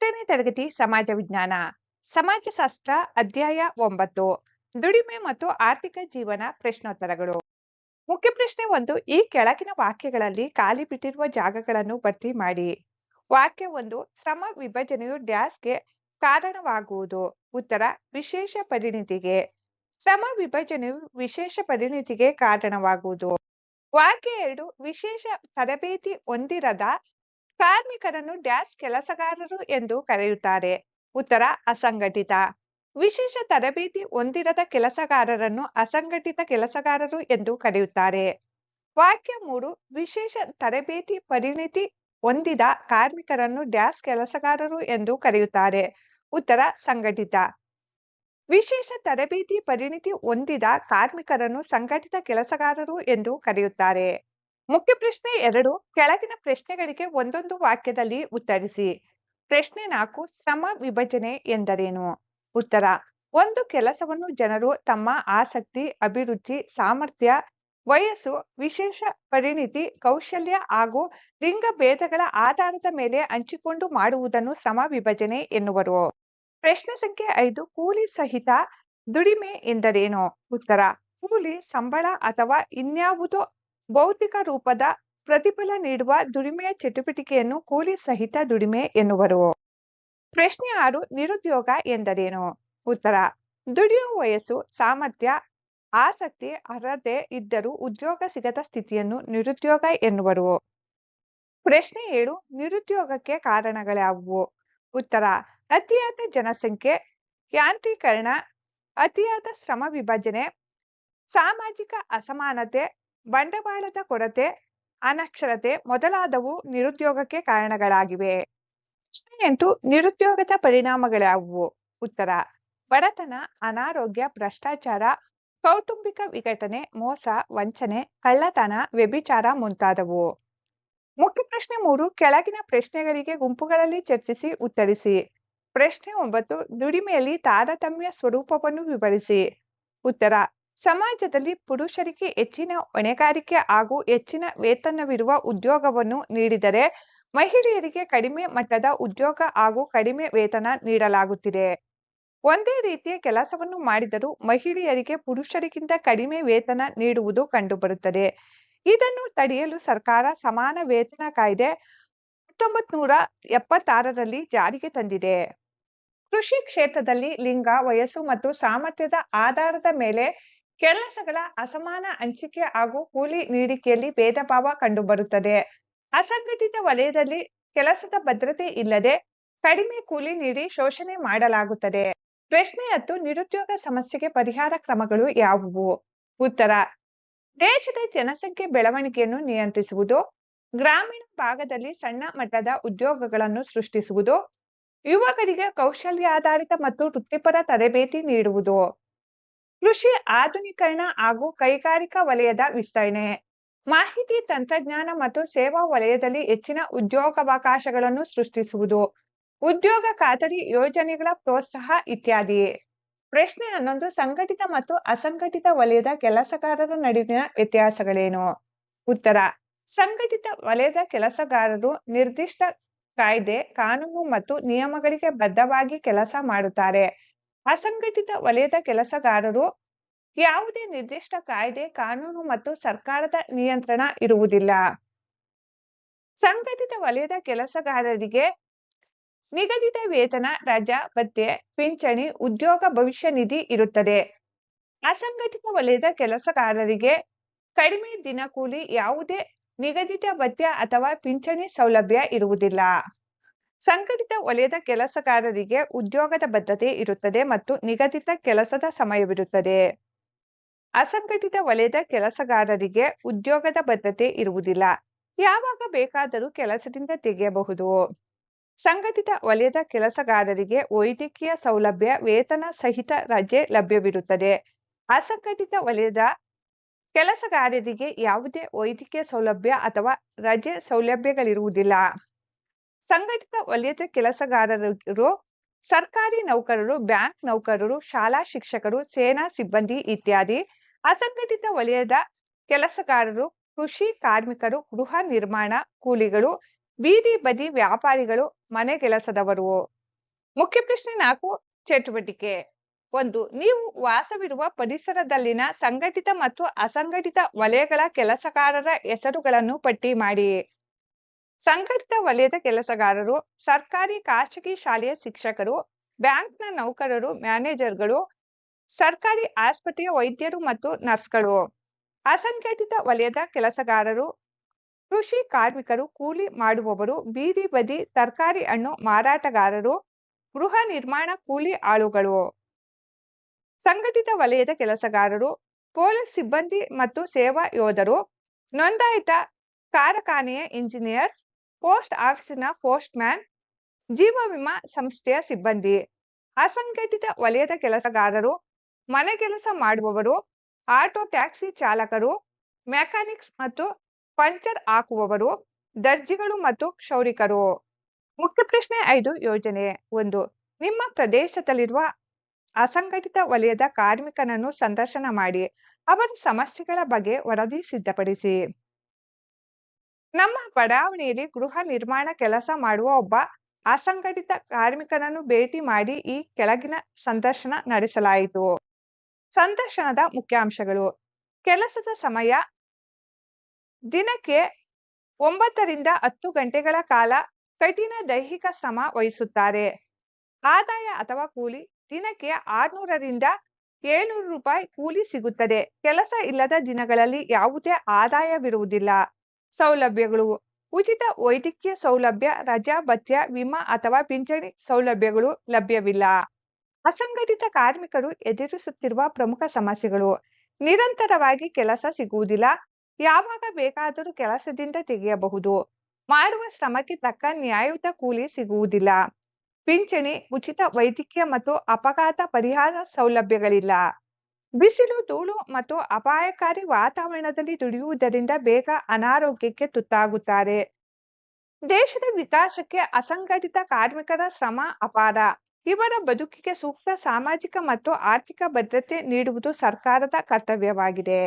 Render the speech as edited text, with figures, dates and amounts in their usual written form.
6ನೇ ತರಗತಿ ಸಮಾಜ ವಿಜ್ಞಾನ ಸಮಾಜಶಾಸ್ತ್ರ ಅಧ್ಯಾಯ 9 ದುಡಿಮೆ ಮತ್ತು ಆರ್ಥಿಕ ಜೀವನ ಪ್ರಶ್ನೋತ್ತರಗಳು. ಮುಖ್ಯ ಪ್ರಶ್ನೆ 1. ಈ ಕೆಳಗಿನ ವಾಕ್ಯಗಳಲ್ಲಿ ಖಾಲಿ ಬಿಟ್ಟಿರುವ ಜಾಗಗಳನ್ನು ಭರ್ತಿ ಮಾಡಿ. ವಾಕ್ಯ 1. ಶ್ರಮ ವಿಭಜನೆಯು ಡ್ಯಾಶ್ಗೆ ಕಾರಣವಾಗುವುದು. ಉತ್ತರ ವಿಶೇಷ ಪರಿಣಿತಿಗೆ. ಶ್ರಮ ವಿಭಜನೆಯು ವಿಶೇಷ ಪರಿಣಿತಿಗೆ ಕಾರಣವಾಗುವುದು. ವಾಕ್ಯ 2. ವಿಶೇಷ ತರಬೇತಿ ಹೊಂದಿರದ ಕಾರ್ಮಿಕರನ್ನು ಡ್ಯಾಶ್ ಕೆಲಸಗಾರರು ಎಂದು ಕರೆಯುತ್ತಾರೆ. ಉತ್ತರ ಅಸಂಘಟಿತ. ವಿಶೇಷ ತರಬೇತಿ ಹೊಂದಿರದ ಕೆಲಸಗಾರರನ್ನು ಅಸಂಘಟಿತ ಕೆಲಸಗಾರರು ಎಂದು ಕರೆಯುತ್ತಾರೆ. ವಾಕ್ಯ 3. ವಿಶೇಷ ತರಬೇತಿ ಪರಿಣಿತಿ ಹೊಂದಿದ ಕಾರ್ಮಿಕರನ್ನು ಡ್ಯಾಶ್ ಕೆಲಸಗಾರರು ಎಂದು ಕರೆಯುತ್ತಾರೆ. ಉತ್ತರ ಸಂಘಟಿತ. ವಿಶೇಷ ತರಬೇತಿ ಪರಿಣಿತಿ ಹೊಂದಿದ ಕಾರ್ಮಿಕರನ್ನು ಸಂಘಟಿತ ಕೆಲಸಗಾರರು ಎಂದು ಕರೆಯುತ್ತಾರೆ. ಮುಖ್ಯ ಪ್ರಶ್ನೆ 2. ಕೆಳಗಿನ ಪ್ರಶ್ನೆಗಳಿಗೆ ಒಂದೊಂದು ವಾಕ್ಯದಲ್ಲಿ ಉತ್ತರಿಸಿ. ಪ್ರಶ್ನೆ 4. ಶ್ರಮ ವಿಭಜನೆ ಎಂದರೇನು? ಉತ್ತರ. ಒಂದು ಕೆಲಸವನ್ನು ಜನರು ತಮ್ಮ ಆಸಕ್ತಿ, ಅಭಿರುಚಿ, ಸಾಮರ್ಥ್ಯ, ವಯಸ್ಸು, ವಿಶೇಷ ಪರಿಣಿತಿ, ಕೌಶಲ್ಯ ಹಾಗೂ ಲಿಂಗ ಭೇದಗಳ ಆಧಾರದ ಮೇಲೆ ಹಂಚಿಕೊಂಡು ಮಾಡುವುದನ್ನು ಶ್ರಮ ವಿಭಜನೆ ಎನ್ನುವರು. ಪ್ರಶ್ನೆ ಸಂಖ್ಯೆ 5. ಕೂಲಿ ಸಹಿತ ದುಡಿಮೆ ಎಂದರೇನು? ಉತ್ತರ. ಕೂಲಿ, ಸಂಬಳ ಅಥವಾ ಇನ್ಯಾವುದೋ ಭೌತಿಕ ರೂಪದ ಪ್ರತಿಫಲ ನೀಡುವ ದುಡಿಮೆಯ ಚಟುವಟಿಕೆಯನ್ನು ಕೂಲಿ ಸಹಿತ ದುಡಿಮೆ ಎನ್ನುವರು. ಪ್ರಶ್ನೆ 6. ನಿರುದ್ಯೋಗ ಎಂದರೇನು? ಉತ್ತರ. ದುಡಿಯುವ ವಯಸ್ಸು, ಸಾಮರ್ಥ್ಯ, ಆಸಕ್ತಿ, ಅರ್ಹತೆ ಇದ್ದರೂ ಉದ್ಯೋಗ ಸಿಗದ ಸ್ಥಿತಿಯನ್ನು ನಿರುದ್ಯೋಗ ಎನ್ನುವರು. ಪ್ರಶ್ನೆ 7. ನಿರುದ್ಯೋಗಕ್ಕೆ ಕಾರಣಗಳ್ಯಾವುವು? ಉತ್ತರ. ಅತಿಯಾದ ಜನಸಂಖ್ಯೆ, ಯಾಂತ್ರೀಕರಣ, ಅತಿಯಾದ ಶ್ರಮ ವಿಭಜನೆ, ಸಾಮಾಜಿಕ ಅಸಮಾನತೆ, ಬಂಡವಾಳದ ಕೊರತೆ, ಅನಕ್ಷರತೆ ಮೊದಲಾದವು ನಿರುದ್ಯೋಗಕ್ಕೆ ಕಾರಣಗಳಾಗಿವೆ. ಪ್ರಶ್ನೆ 8. ನಿರುದ್ಯೋಗದ ಪರಿಣಾಮಗಳ್ಯಾವುವು? ಉತ್ತರ. ಬಡತನ, ಅನಾರೋಗ್ಯ, ಭ್ರಷ್ಟಾಚಾರ, ಕೌಟುಂಬಿಕ ವಿಘಟನೆ, ಮೋಸ, ವಂಚನೆ, ಕಳ್ಳತನ, ವ್ಯಭಿಚಾರ ಮುಂತಾದವು. ಮುಖ್ಯ ಪ್ರಶ್ನೆ 3. ಕೆಳಗಿನ ಪ್ರಶ್ನೆಗಳಿಗೆ ಗುಂಪುಗಳಲ್ಲಿ ಚರ್ಚಿಸಿ ಉತ್ತರಿಸಿ. ಪ್ರಶ್ನೆ 9. ದುಡಿಮೆಯಲ್ಲಿ ತಾರತಮ್ಯ ಸ್ವರೂಪವನ್ನು ವಿವರಿಸಿ. ಉತ್ತರ. ಸಮಾಜದಲ್ಲಿ ಪುರುಷರಿಗೆ ಹೆಚ್ಚಿನ ಹೊಣೆಗಾರಿಕೆ ಹಾಗೂ ಹೆಚ್ಚಿನ ವೇತನವಿರುವ ಉದ್ಯೋಗವನ್ನು ನೀಡಿದರೆ ಮಹಿಳೆಯರಿಗೆ ಕಡಿಮೆ ಮಟ್ಟದ ಉದ್ಯೋಗ ಹಾಗೂ ಕಡಿಮೆ ವೇತನ ನೀಡಲಾಗುತ್ತಿದೆ. ಒಂದೇ ರೀತಿಯ ಕೆಲಸವನ್ನು ಮಾಡಿದರೂ ಮಹಿಳೆಯರಿಗೆ ಪುರುಷರಿಗಿಂತ ಕಡಿಮೆ ವೇತನ ನೀಡುವುದು ಕಂಡುಬರುತ್ತದೆ. ಇದನ್ನು ತಡೆಯಲು ಸರ್ಕಾರ ಸಮಾನ ವೇತನ ಕಾಯ್ದೆ 1976ರಲ್ಲಿ ಜಾರಿಗೆ ತಂದಿದೆ. ಕೃಷಿ ಕ್ಷೇತ್ರದಲ್ಲಿ ಲಿಂಗ, ವಯಸ್ಸು ಮತ್ತು ಸಾಮರ್ಥ್ಯದ ಆಧಾರದ ಮೇಲೆ ಕೆಲಸಗಳ ಅಸಮಾನ ಹಂಚಿಕೆ ಹಾಗೂ ಕೂಲಿ ನೀಡಿಕೆಯಲ್ಲಿ ಭೇದ ಭಾವ ಕಂಡುಬರುತ್ತದೆ. ಅಸಂಘಟಿತ ವಲಯದಲ್ಲಿ ಕೆಲಸದ ಭದ್ರತೆ ಇಲ್ಲದೆ ಕಡಿಮೆ ಕೂಲಿ ನೀಡಿ ಶೋಷಣೆ ಮಾಡಲಾಗುತ್ತದೆ. ಪ್ರಶ್ನೆ 10. ನಿರುದ್ಯೋಗ ಸಮಸ್ಯೆಗೆ ಪರಿಹಾರ ಕ್ರಮಗಳು ಯಾವುವು? ಉತ್ತರ. ದೇಶದ ಜನಸಂಖ್ಯೆ ಬೆಳವಣಿಗೆಯನ್ನು ನಿಯಂತ್ರಿಸುವುದು, ಗ್ರಾಮೀಣ ಭಾಗದಲ್ಲಿ ಸಣ್ಣ ಮಟ್ಟದ ಉದ್ಯೋಗಗಳನ್ನು ಸೃಷ್ಟಿಸುವುದು, ಯುವಕರಿಗೆ ಕೌಶಲ್ಯಾಧಾರಿತ ಮತ್ತು ವೃತ್ತಿಪರ ತರಬೇತಿ ನೀಡುವುದು, ಕೃಷಿ ಆಧುನೀಕರಣ ಹಾಗೂ ಕೈಗಾರಿಕಾ ವಲಯದ ವಿಸ್ತರಣೆ, ಮಾಹಿತಿ ತಂತ್ರಜ್ಞಾನ ಮತ್ತು ಸೇವಾ ವಲಯದಲ್ಲಿ ಹೆಚ್ಚಿನ ಉದ್ಯೋಗಾವಕಾಶಗಳನ್ನು ಸೃಷ್ಟಿಸುವುದು, ಉದ್ಯೋಗ ಖಾತರಿ ಯೋಜನೆಗಳ ಪ್ರೋತ್ಸಾಹ ಇತ್ಯಾದಿ. ಪ್ರಶ್ನೆ 11. ಸಂಘಟಿತ ಮತ್ತು ಅಸಂಘಟಿತ ವಲಯದ ಕೆಲಸಗಾರರ ನಡುವಿನ ವ್ಯತ್ಯಾಸಗಳೇನು? ಉತ್ತರ. ಸಂಘಟಿತ ವಲಯದ ಕೆಲಸಗಾರರು ನಿರ್ದಿಷ್ಟ ಕಾಯ್ದೆ, ಕಾನೂನು ಮತ್ತು ನಿಯಮಗಳಿಗೆ ಬದ್ಧವಾಗಿ ಕೆಲಸ ಮಾಡುತ್ತಾರೆ. ಅಸಂಘಟಿತ ವಲಯದ ಕೆಲಸಗಾರರು ಯಾವುದೇ ನಿರ್ದಿಷ್ಟ ಕಾಯ್ದೆ, ಕಾನೂನು ಮತ್ತು ಸರ್ಕಾರದ ನಿಯಂತ್ರಣ ಇರುವುದಿಲ್ಲ. ಸಂಘಟಿತ ವಲಯದ ಕೆಲಸಗಾರರಿಗೆ ನಿಗದಿತ ವೇತನ, ರಜಾ, ಭತ್ಯೆ, ಪಿಂಚಣಿ, ಉದ್ಯೋಗ ಭವಿಷ್ಯ ನಿಧಿ ಇರುತ್ತದೆ. ಅಸಂಘಟಿತ ವಲಯದ ಕೆಲಸಗಾರರಿಗೆ ಕಡಿಮೆ ದಿನಕೂಲಿ, ಯಾವುದೇ ನಿಗದಿತ ಭತ್ಯೆ ಅಥವಾ ಪಿಂಚಣಿ ಸೌಲಭ್ಯ ಇರುವುದಿಲ್ಲ. ಸಂಘಟಿತ ವಲಯದ ಕೆಲಸಗಾರರಿಗೆ ಉದ್ಯೋಗದ ಬದ್ಧತೆ ಇರುತ್ತದೆ ಮತ್ತು ನಿಗದಿತ ಕೆಲಸದ ಸಮಯವಿರುತ್ತದೆ. ಅಸಂಘಟಿತ ವಲಯದ ಕೆಲಸಗಾರರಿಗೆ ಉದ್ಯೋಗದ ಬದ್ಧತೆ ಇರುವುದಿಲ್ಲ, ಯಾವಾಗ ಬೇಕಾದರೂ ಕೆಲಸದಿಂದ ತೆಗೆಯಬಹುದು. ಸಂಘಟಿತ ವಲಯದ ಕೆಲಸಗಾರರಿಗೆ ವೈದ್ಯಕೀಯ ಸೌಲಭ್ಯ, ವೇತನ ಸಹಿತ ರಜೆ ಲಭ್ಯವಿರುತ್ತದೆ. ಅಸಂಘಟಿತ ವಲಯದ ಕೆಲಸಗಾರರಿಗೆ ಯಾವುದೇ ವೈದ್ಯಕೀಯ ಸೌಲಭ್ಯ ಅಥವಾ ರಜೆ ಸೌಲಭ್ಯಗಳಿರುವುದಿಲ್ಲ. ಸಂಘಟಿತ ವಲಯದ ಕೆಲಸಗಾರರು ಸರ್ಕಾರಿ ನೌಕರರು, ಬ್ಯಾಂಕ್ ನೌಕರರು, ಶಾಲಾ ಶಿಕ್ಷಕರು, ಸೇನಾ ಸಿಬ್ಬಂದಿ ಇತ್ಯಾದಿ. ಅಸಂಘಟಿತ ವಲಯದ ಕೆಲಸಗಾರರು ಕೃಷಿ ಕಾರ್ಮಿಕರು, ಗೃಹ ನಿರ್ಮಾಣ ಕೂಲಿಗಳು, ಬೀದಿ ಬದಿ ವ್ಯಾಪಾರಿಗಳು, ಮನೆಗೆಲಸದವರು. ಮುಖ್ಯ ಪ್ರಶ್ನೆ 4 ಚಟುವಟಿಕೆ 1. ನೀವು ವಾಸವಿರುವ ಪರಿಸರದಲ್ಲಿನ ಸಂಘಟಿತ ಮತ್ತು ಅಸಂಘಟಿತ ವಲಯಗಳ ಕೆಲಸಗಾರರ ಹೆಸರುಗಳನ್ನು ಪಟ್ಟಿ ಮಾಡಿ. ಸಂಘಟಿತ ವಲಯದ ಕೆಲಸಗಾರರು ಸರ್ಕಾರಿ ಖಾಸಗಿ ಶಾಲೆಯ ಶಿಕ್ಷಕರು, ಬ್ಯಾಂಕ್ನ ನೌಕರರು, ಮ್ಯಾನೇಜರ್ಗಳು, ಸರ್ಕಾರಿ ಆಸ್ಪತ್ರೆಯ ವೈದ್ಯರು ಮತ್ತು ನರ್ಸ್ಗಳು. ಅಸಂಘಟಿತ ವಲಯದ ಕೆಲಸಗಾರರು ಕೃಷಿ ಕಾರ್ಮಿಕರು, ಕೂಲಿ ಮಾಡುವವರು, ಬೀದಿ ಬದಿ ತರಕಾರಿ ಹಣ್ಣು ಮಾರಾಟಗಾರರು, ಗೃಹ ನಿರ್ಮಾಣ ಕೂಲಿ ಆಳುಗಳು. ಸಂಘಟಿತ ವಲಯದ ಕೆಲಸಗಾರರು ಪೊಲೀಸ್ ಸಿಬ್ಬಂದಿ ಮತ್ತು ಸೇವಾ ಯೋಧರು, ನೋಂದಾಯಿತ ಕಾರ್ಖಾನೆಯ ಇಂಜಿನಿಯರ್ಸ್, ಪೋಸ್ಟ್ ಆಫೀಸಿನ ಪೋಸ್ಟ್ ಮ್ಯಾನ್, ಜೀವ ವಿಮಾ ಸಂಸ್ಥೆಯ ಸಿಬ್ಬಂದಿ. ಅಸಂಘಟಿತ ವಲಯದ ಕೆಲಸಗಾರರು ಮನೆ ಕೆಲಸ ಮಾಡುವವರು, ಆಟೋ ಟ್ಯಾಕ್ಸಿ ಚಾಲಕರು, ಮೆಕ್ಯಾನಿಕ್ಸ್ ಮತ್ತು ಪಂಚರ್ ಹಾಕುವವರು, ದರ್ಜಿಗಳು ಮತ್ತು ಕ್ಷೌರಿಕರು. ಮುಖ್ಯ ಪ್ರಶ್ನೆ 5 ಯೋಜನೆ 1. ನಿಮ್ಮ ಪ್ರದೇಶದಲ್ಲಿರುವ ಅಸಂಘಟಿತ ವಲಯದ ಕಾರ್ಮಿಕನನ್ನು ಸಂದರ್ಶನ ಮಾಡಿ. ಅವರ ಸಮಸ್ಯೆಗಳ ಬಗ್ಗೆ ವರದಿ ಸಿದ್ಧಪಡಿಸಿ. ನಮ್ಮ ಬಡಾವಣೆಯಲ್ಲಿ ಗೃಹ ನಿರ್ಮಾಣ ಕೆಲಸ ಮಾಡುವ ಒಬ್ಬ ಅಸಂಘಟಿತ ಕಾರ್ಮಿಕನನ್ನು ಭೇಟಿ ಮಾಡಿ ಈ ಕೆಳಗಿನ ಸಂದರ್ಶನ ನಡೆಸಲಾಯಿತು. ಸಂದರ್ಶನದ ಮುಖ್ಯಾಂಶಗಳು. ಕೆಲಸದ ಸಮಯ ದಿನಕ್ಕೆ 9 ರಿಂದ 10 ಗಂಟೆಗಳ ಕಾಲ ಕಠಿಣ ದೈಹಿಕ ಶ್ರಮ ವಹಿಸುತ್ತಾರೆ. ಆದಾಯ ಅಥವಾ ಕೂಲಿ ದಿನಕ್ಕೆ 600 ರಿಂದ 700 ರೂಪಾಯಿ ಕೂಲಿ ಸಿಗುತ್ತದೆ. ಕೆಲಸ ಇಲ್ಲದ ದಿನಗಳಲ್ಲಿ ಯಾವುದೇ ಆದಾಯವಿರುವುದಿಲ್ಲ. ಸೌಲಭ್ಯಗಳು. ಉಚಿತ ವೈದ್ಯಕೀಯ ಸೌಲಭ್ಯ, ರಜಾ ಭತ್ಯೆ, ವಿಮಾ ಅಥವಾ ಪಿಂಚಣಿ ಸೌಲಭ್ಯಗಳು ಲಭ್ಯವಿಲ್ಲ. ಅಸಂಘಟಿತ ಕಾರ್ಮಿಕರು ಎದುರಿಸುತ್ತಿರುವ ಪ್ರಮುಖ ಸಮಸ್ಯೆಗಳು. ನಿರಂತರವಾಗಿ ಕೆಲಸ ಸಿಗುವುದಿಲ್ಲ. ಯಾವಾಗ ಬೇಕಾದರೂ ಕೆಲಸದಿಂದ ತೆಗೆಯಬಹುದು. ಮಾಡುವ ಶ್ರಮಕ್ಕೆ ತಕ್ಕ ನ್ಯಾಯಯುತ ಕೂಲಿ ಸಿಗುವುದಿಲ್ಲ. ಪಿಂಚಣಿ, ಉಚಿತ ವೈದ್ಯಕೀಯ ಮತ್ತು ಅಪಘಾತ ಪರಿಹಾರ ಸೌಲಭ್ಯಗಳಿಲ್ಲ. ಬಿಸಿಲು, ಧೂಳು ಮತ್ತು ಅಪಾಯಕಾರಿ ವಾತಾವರಣದಲ್ಲಿ ದುಡಿಯುವುದರಿಂದ ಬೇಗ ಅನಾರೋಗ್ಯಕ್ಕೆ ತುತ್ತಾಗುತ್ತಾರೆ. ದೇಶದ ವಿಕಾಸಕ್ಕೆ ಅಸಂಘಟಿತ ಕಾರ್ಮಿಕರ ಶ್ರಮ ಅಪಾರ. ಇವರ ಬದುಕಿಗೆ ಸೂಕ್ತ ಸಾಮಾಜಿಕ ಮತ್ತು ಆರ್ಥಿಕ ಭದ್ರತೆ ನೀಡುವುದು ಸರ್ಕಾರದ ಕರ್ತವ್ಯವಾಗಿದೆ.